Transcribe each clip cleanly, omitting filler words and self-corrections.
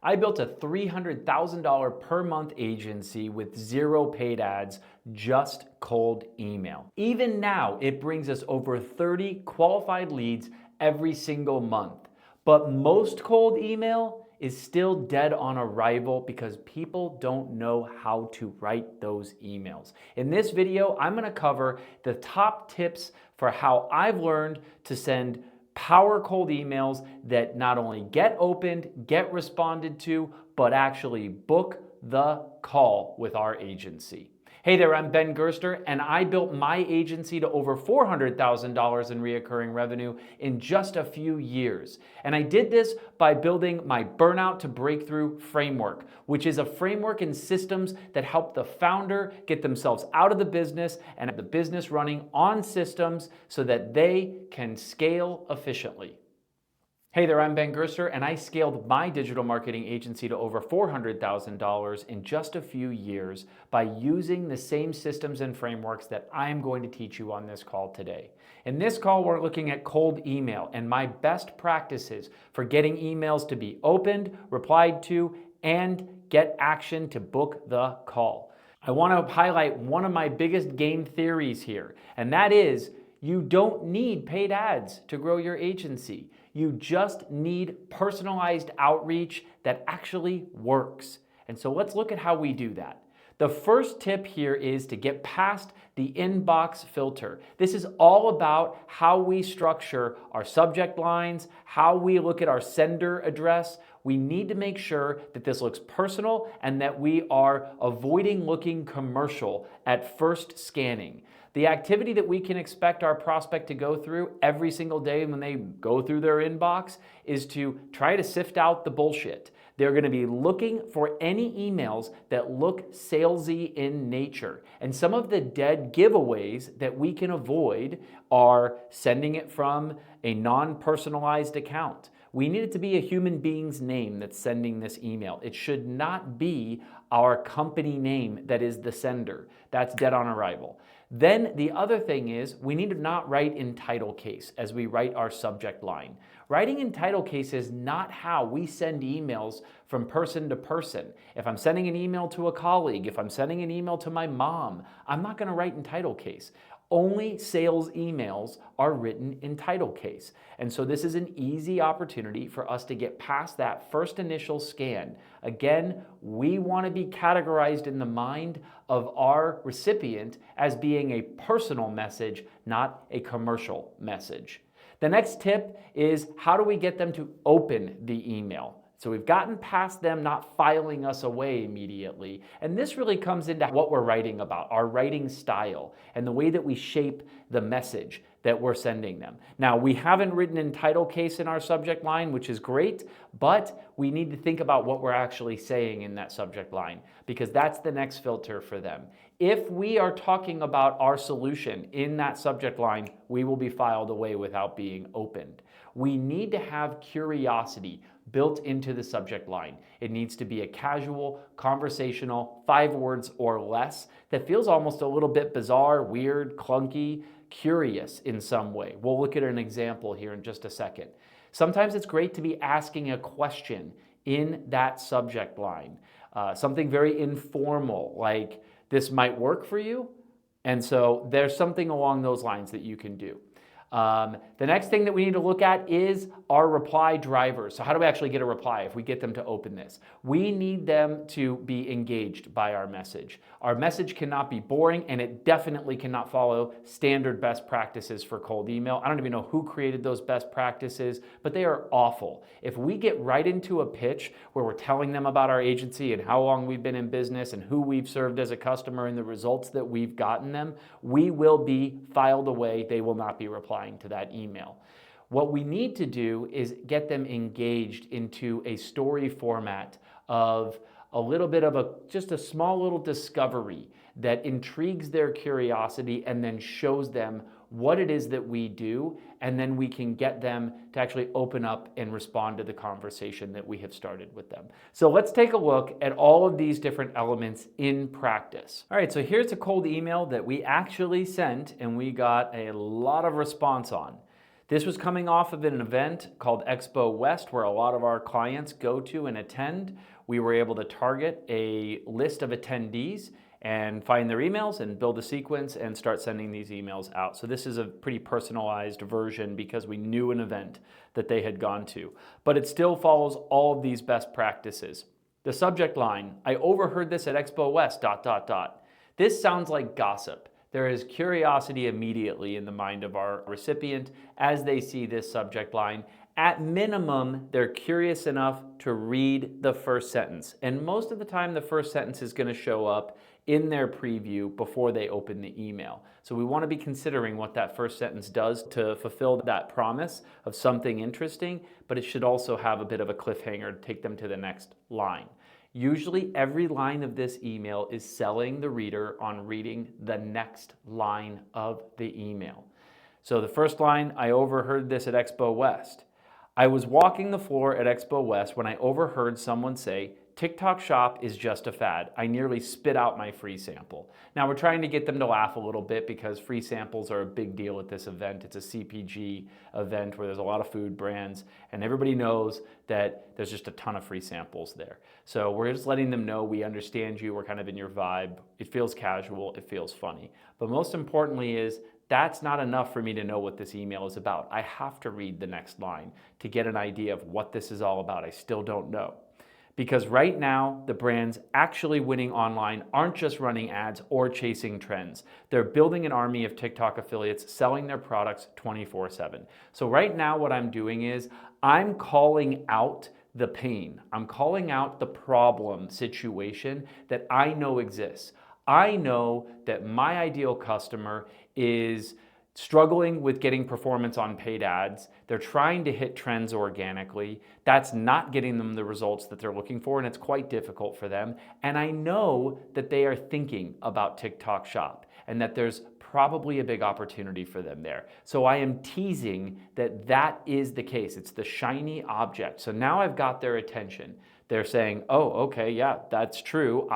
I built a $300,000 per month agency with zero paid ads, just cold email. Even now, it brings us over 30 qualified leads every single month. But most cold email is still dead on arrival because people don't know how to write those emails. In this video, I'm gonna cover the top tips for how I've learned to send power cold emails that not only get opened, get responded to, but actually book the call with our agency. Hey there, I'm Ben Gerster, and I built my agency to over $400,000 in recurring revenue in just a few years. And I did this by building my Burnout to Breakthrough framework, which is a framework and systems that help the founder get themselves out of the business and have the business running on systems so that they can scale efficiently. Hey there, I'm Ben Gerster, and I scaled my digital marketing agency to over $400,000 in just a few years by using the same systems and frameworks that I'm going to teach you on this call today. In this call, we're looking at cold email and my best practices for getting emails to be opened, replied to, and get action to book the call. I want to highlight one of my biggest game theories here, and that is you don't need paid ads to grow your agency. You just need personalized outreach that actually works. And so let's look at how we do that. The first tip here is to get past the inbox filter. This is all about how we structure our subject lines, how we look at our sender address. We need to make sure that this looks personal and that we are avoiding looking commercial at first scanning. The activity that we can expect our prospect to go through every single day when they go through their inbox is to try to sift out the bullshit. They're going to be looking for any emails that look salesy in nature. And some of the dead giveaways that we can avoid are sending it from a non-personalized account. We need it to be a human being's name that's sending this email. It should not be our company name that is the sender. That's dead on arrival. Then the other thing is we need to not write in title case as we write our subject line. Writing in title case is not how we send emails from person to person. If I'm sending an email to a colleague, if I'm sending an email to my mom, I'm not going to write in title case. Only sales emails are written in title case. And so this is an easy opportunity for us to get past that first initial scan. Again, we want to be categorized in the mind of our recipient as being a personal message, not a commercial message. The next tip is how do we get them to open the email? So we've gotten past them not filing us away immediately. And this really comes into what we're writing about, our writing style, and the way that we shape the message that we're sending them. Now, we haven't written in title case in our subject line, which is great, but we need to think about what we're actually saying in that subject line, because that's the next filter for them. If we are talking about our solution in that subject line, we will be filed away without being opened. We need to have curiosity built into the subject line. It needs to be a casual, conversational, 5 words or less that feels almost a little bit bizarre, weird, clunky, curious in some way. We'll look at an example here in just a second. Sometimes it's great to be asking a question in that subject line. Something very informal, like, this might work for you? And so there's something along those lines that you can do. The next thing that we need to look at is our reply drivers. So how do we actually get a reply if we get them to open this? We need them to be engaged by our message. Our message cannot be boring, and it definitely cannot follow standard best practices for cold email. I don't even know who created those best practices, but they are awful. If we get right into a pitch where we're telling them about our agency and how long we've been in business and who we've served as a customer and the results that we've gotten them, we will be filed away. They will not be replying to that email. What we need to do is get them engaged into a story format of a little bit of just a small little discovery that intrigues their curiosity and then shows them what it is that we do, and then we can get them to actually open up and respond to the conversation that we have started with them. So let's take a look at all of these different elements in practice. All right, so here's a cold email that we actually sent and we got a lot of response on. This was coming off of an event called Expo West, where a lot of our clients go to and attend. We were able to target a list of attendees and find their emails and build a sequence and start sending these emails out. So this is a pretty personalized version because we knew an event that they had gone to. But it still follows all of these best practices. The subject line, I overheard this at Expo West, ... This sounds like gossip. There is curiosity immediately in the mind of our recipient as they see this subject line. At minimum, they're curious enough to read the first sentence. And most of the time, the first sentence is going to show up in their preview before they open the email. So we want to be considering what that first sentence does to fulfill that promise of something interesting, but it should also have a bit of a cliffhanger to take them to the next line. Usually every line of this email is selling the reader on reading the next line of the email. So the first line, I overheard this at Expo West. I was walking the floor at Expo West when I overheard someone say, TikTok Shop is just a fad. I nearly spit out my free sample. Now we're trying to get them to laugh a little bit because free samples are a big deal at this event. It's a CPG event where there's a lot of food brands and everybody knows that there's just a ton of free samples there. So we're just letting them know we understand you, we're kind of in your vibe. It feels casual, it feels funny. But most importantly is that's not enough for me to know what this email is about. I have to read the next line to get an idea of what this is all about. I still don't know. Because right now, the brands actually winning online aren't just running ads or chasing trends. They're building an army of TikTok affiliates selling their products 24/7. So right now what I'm doing is I'm calling out the pain. I'm calling out the problem situation that I know exists. I know that my ideal customer is struggling with getting performance on paid ads. They're trying to hit trends organically. That's not getting them the results that they're looking for, and it's quite difficult for them. And I know that they are thinking about TikTok Shop and that there's probably a big opportunity for them there. So I am teasing that that is the case. It's the shiny object. So now I've got their attention. They're saying, oh, okay, yeah, that's true.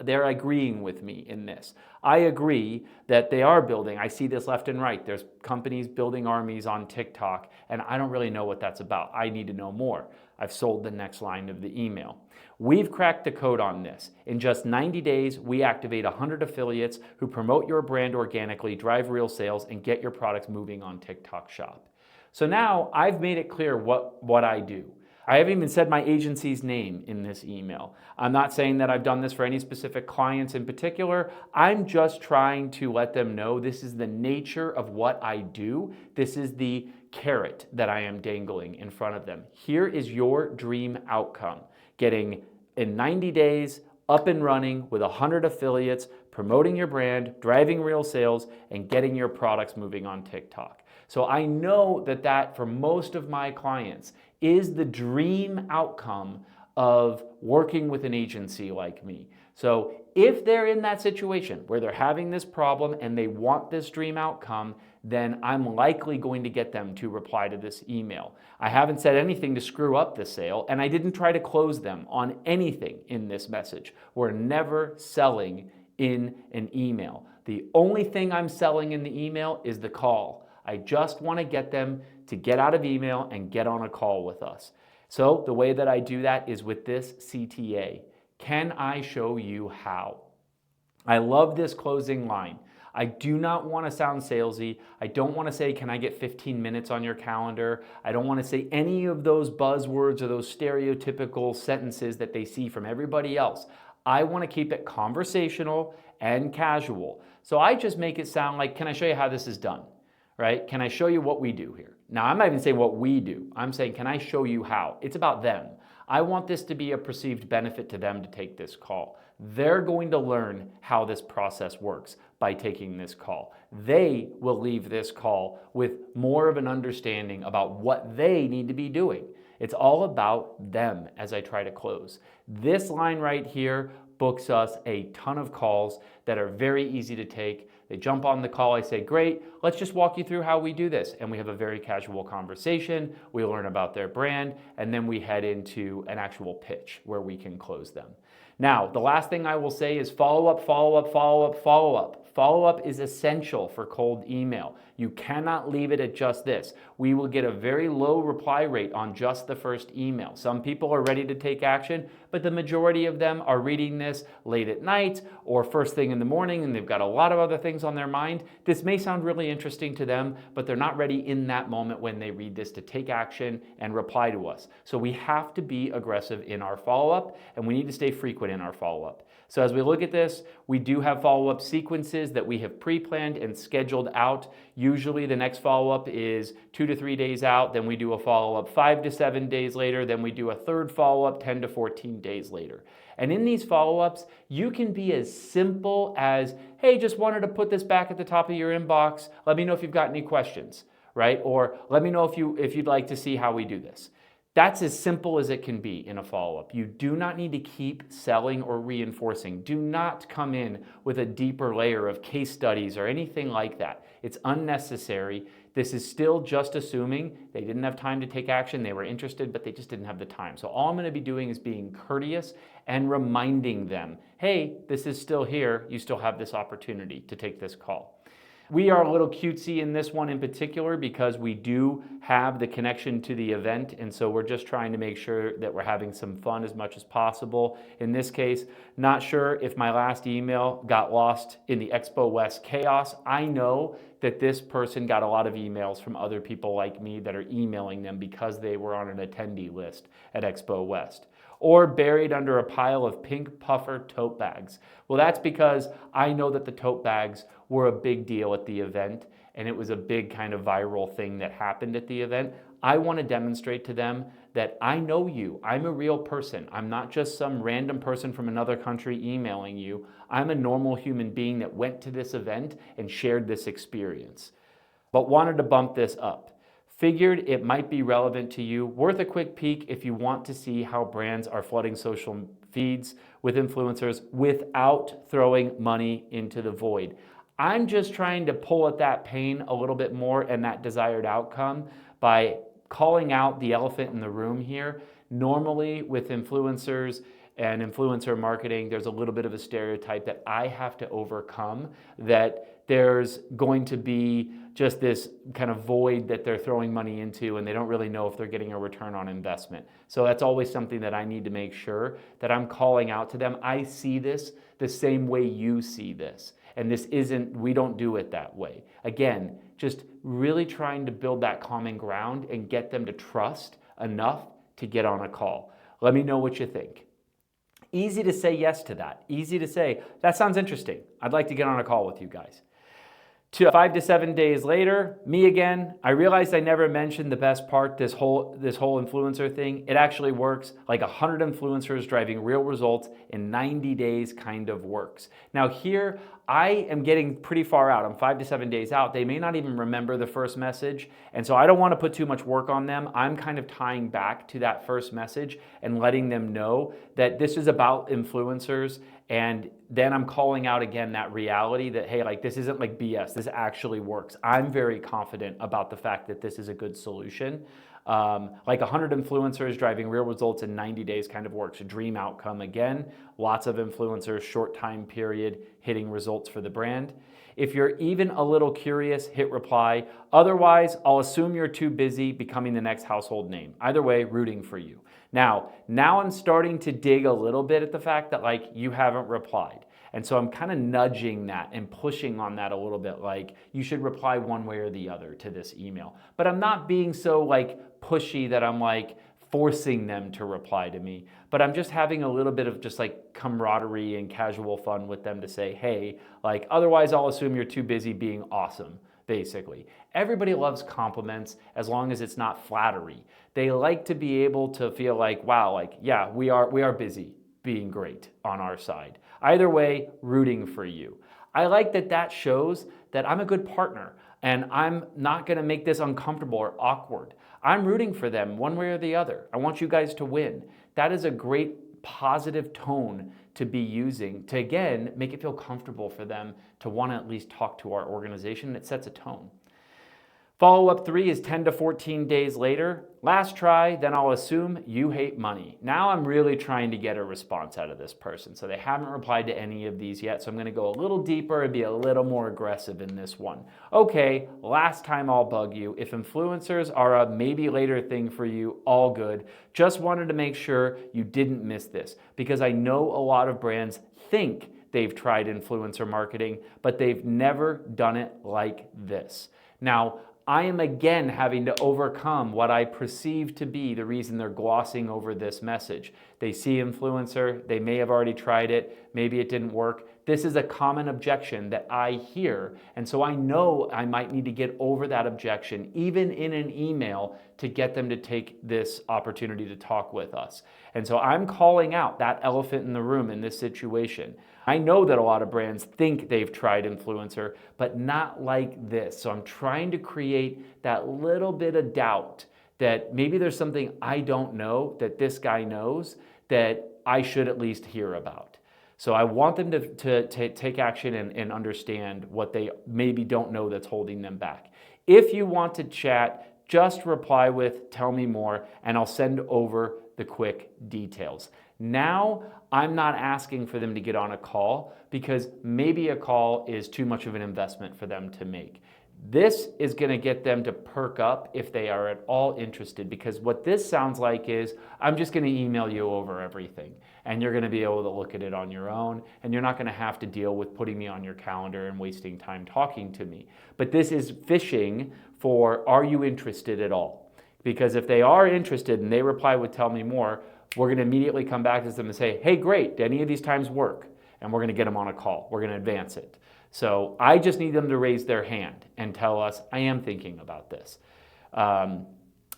They're agreeing with me in this. I agree that they are building. I see this left and right. There's companies building armies on TikTok, and I don't really know what that's about. I need to know more. I've sold the next line of the email. We've cracked the code on this. In just 90 days, we activate 100 affiliates who promote your brand organically, drive real sales, and get your products moving on TikTok Shop. So now I've made it clear what I do. I haven't even said my agency's name in this email. I'm not saying that I've done this for any specific clients in particular. I'm just trying to let them know this is the nature of what I do. This is the carrot that I am dangling in front of them. Here is your dream outcome. Getting in 90 days up and running with 100 affiliates, promoting your brand, driving real sales, and getting your products moving on TikTok. So I know that for most of my clients is the dream outcome of working with an agency like me. So if they're in that situation where they're having this problem and they want this dream outcome, then I'm likely going to get them to reply to this email. I haven't said anything to screw up the sale, and I didn't try to close them on anything in this message. We're never selling in an email. The only thing I'm selling in the email is the call. I just want to get them to get out of email and get on a call with us. So the way that I do that is with this CTA. Can I show you how? I love this closing line. I do not want to sound salesy. I don't want to say, can I get 15 minutes on your calendar? I don't want to say any of those buzzwords or those stereotypical sentences that they see from everybody else. I want to keep it conversational and casual. So I just make it sound like, can I show you how this is done? Right? Can I show you what we do here? Now, I'm not even saying what we do. I'm saying, can I show you how? It's about them. I want this to be a perceived benefit to them to take this call. They're going to learn how this process works by taking this call. They will leave this call with more of an understanding about what they need to be doing. It's all about them as I try to close. This line right here books us a ton of calls that are very easy to take. They jump on the call. I say, great, let's just walk you through how we do this. And we have a very casual conversation. We learn about their brand, and then we head into an actual pitch where we can close them. Now, the last thing I will say is follow up, follow up, follow up, follow up. Follow up is essential for cold email. You cannot leave it at just this. We will get a very low reply rate on just the first email. Some people are ready to take action, but the majority of them are reading this late at night or first thing in the morning, and they've got a lot of other things on their mind. This may sound really interesting to them, but they're not ready in that moment when they read this to take action and reply to us. So we have to be aggressive in our follow-up, and we need to stay frequent in our follow-up. So as we look at this, we do have follow-up sequences that we have pre-planned and scheduled out. Usually the next follow-up is 2 to 3 days out, then we do a follow-up 5 to 7 days later, then we do a third follow-up 10 to 14 days later. And in these follow-ups, you can be as simple as, hey, just wanted to put this back at the top of your inbox. Let me know if you've got any questions, right? Or let me know if you'd like to see how we do this. That's as simple as it can be in a follow-up. You do not need to keep selling or reinforcing. Do not come in with a deeper layer of case studies or anything like that. It's unnecessary. This is still just assuming they didn't have time to take action. They were interested, but they just didn't have the time. So all I'm going to be doing is being courteous and reminding them, hey, this is still here. You still have this opportunity to take this call. We are a little cutesy in this one in particular because we do have the connection to the event, and so we're just trying to make sure that we're having some fun as much as possible. In this case, not sure if my last email got lost in the Expo West chaos. I know that this person got a lot of emails from other people like me that are emailing them because they were on an attendee list at Expo West. Or buried under a pile of pink puffer tote bags. Well, that's because I know that the tote bags were a big deal at the event, and it was a big kind of viral thing that happened at the event. I want to demonstrate to them that I know you. I'm a real person. I'm not just some random person from another country emailing you. I'm a normal human being that went to this event and shared this experience, but wanted to bump this up. Figured it might be relevant to you, worth a quick peek if you want to see how brands are flooding social feeds with influencers without throwing money into the void. I'm just trying to pull at that pain a little bit more and that desired outcome by calling out the elephant in the room here. Normally with influencers and influencer marketing, there's a little bit of a stereotype that I have to overcome, that there's going to be just this kind of void that they're throwing money into and they don't really know if they're getting a return on investment. So that's always something that I need to make sure that I'm calling out to them. I see this the same way you see this. And this isn't, we don't do it that way. Again, just really trying to build that common ground and get them to trust enough to get on a call. Let me know what you think. Easy to say yes to that. Easy to say, that sounds interesting. I'd like to get on a call with you guys. 5 to 7 days later, me again. I realized I never mentioned the best part, this whole influencer thing. It actually works. Like 100 influencers driving real results in 90 days kind of works. Now here, I am getting pretty far out. I'm 5 to 7 days out. They may not even remember the first message. And so I don't want to put too much work on them. I'm kind of tying back to that first message and letting them know that this is about influencers. And then I'm calling out again that reality that, hey, like this isn't like BS. This actually works. I'm very confident about the fact that this is a good solution. Like 100 influencers driving real results in 90 days kind of works. A dream outcome again. Lots of influencers, short time period, hitting results for the brand. If you're even a little curious, hit reply. Otherwise, I'll assume you're too busy becoming the next household name. Either way, rooting for you. Now I'm starting to dig a little bit at the fact that like you haven't replied. And so I'm kind of nudging that and pushing on that a little bit, like you should reply one way or the other to this email. But I'm not being so like pushy that I'm like forcing them to reply to me, but I'm just having a little bit of just like camaraderie and casual fun with them to say, hey, like otherwise I'll assume you're too busy being awesome. Basically, everybody loves compliments as long as it's not flattery. They like to be able to feel like, wow, like, yeah, we are busy being great on our side. Either way, rooting for you. I like that shows that I'm a good partner and I'm not going to make this uncomfortable or awkward. I'm rooting for them one way or the other. I want you guys to win. That is a great positive tone to be using to, again, make it feel comfortable for them to want to at least talk to our organization. It sets a tone. Follow-up 3 is 10 to 14 days later. Last try, then I'll assume you hate money. Now I'm really trying to get a response out of this person. So they haven't replied to any of these yet. So I'm going to go a little deeper and be a little more aggressive in this one. Okay, last time I'll bug you. If influencers are a maybe later thing for you, all good. Just wanted to make sure you didn't miss this, because I know a lot of brands think they've tried influencer marketing, but they've never done it like this. Now, I am again having to overcome what I perceive to be the reason they're glossing over this message. They see influencer, they may have already tried it, maybe it didn't work. This is a common objection that I hear, and so I know I might need to get over that objection, even in an email, to get them to take this opportunity to talk with us. And so I'm calling out that elephant in the room in this situation. I know that a lot of brands think they've tried influencer, but not like this. So I'm trying to create that little bit of doubt that maybe there's something I don't know that this guy knows that I should at least hear about. So I want them to take action and understand what they maybe don't know that's holding them back. If you want to chat, just reply with "tell me more," and I'll send over the quick details. Now, I'm not asking for them to get on a call, because maybe a call is too much of an investment for them to make. This is going to get them to perk up if they are at all interested, because what this sounds like is, I'm just going to email you over everything, and you're going to be able to look at it on your own, and you're not going to have to deal with putting me on your calendar and wasting time talking to me. But this is fishing for, are you interested at all? Because if they are interested and they reply with "tell me more," we're going to immediately come back to them and say, hey, great, do any of these times work? And we're going to get them on a call. We're going to advance it. So I just need them to raise their hand and tell us, I am thinking about this. And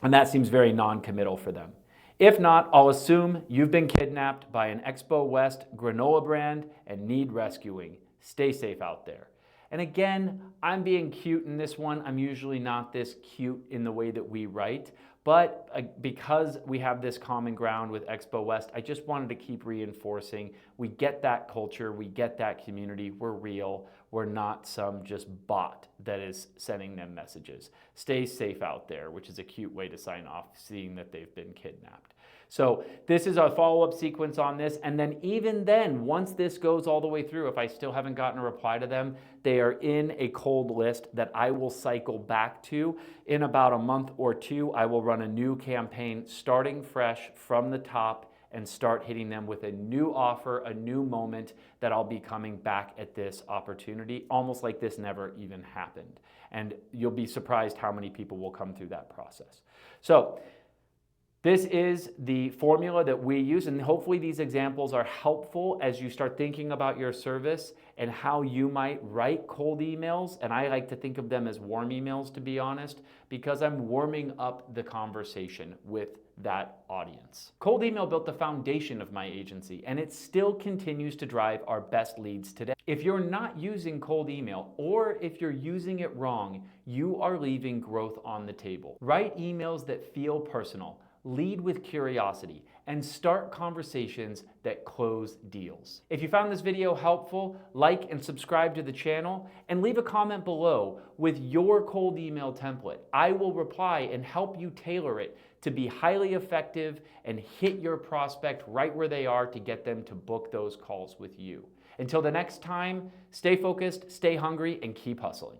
that seems very non-committal for them. If not, I'll assume you've been kidnapped by an Expo West granola brand and need rescuing. Stay safe out there. And again, I'm being cute in this one. I'm usually not this cute in the way that we write, but because we have this common ground with Expo West, I just wanted to keep reinforcing we get that culture, we get that community, we're real, we're not some just bot that is sending them messages. Stay safe out there, which is a cute way to sign off, seeing that they've been kidnapped. So this is a follow-up sequence on this, and then even then, once this goes all the way through, if I still haven't gotten a reply to them, they are in a cold list that I will cycle back to. In about a month or two, I will run a new campaign starting fresh from the top and start hitting them with a new offer, a new moment that I'll be coming back at this opportunity, almost like this never even happened. And you'll be surprised how many people will come through that process. So this is the formula that we use, and hopefully these examples are helpful as you start thinking about your service and how you might write cold emails. And I like to think of them as warm emails, to be honest, because I'm warming up the conversation with that audience. Cold email built the foundation of my agency, and it still continues to drive our best leads today. If you're not using cold email, or if you're using it wrong, you are leaving growth on the table. Write emails that feel personal. Lead with curiosity, and start conversations that close deals. If you found this video helpful, like and subscribe to the channel, and leave a comment below with your cold email template. I will reply and help you tailor it to be highly effective and hit your prospect right where they are to get them to book those calls with you. Until the next time, stay focused, stay hungry, and keep hustling.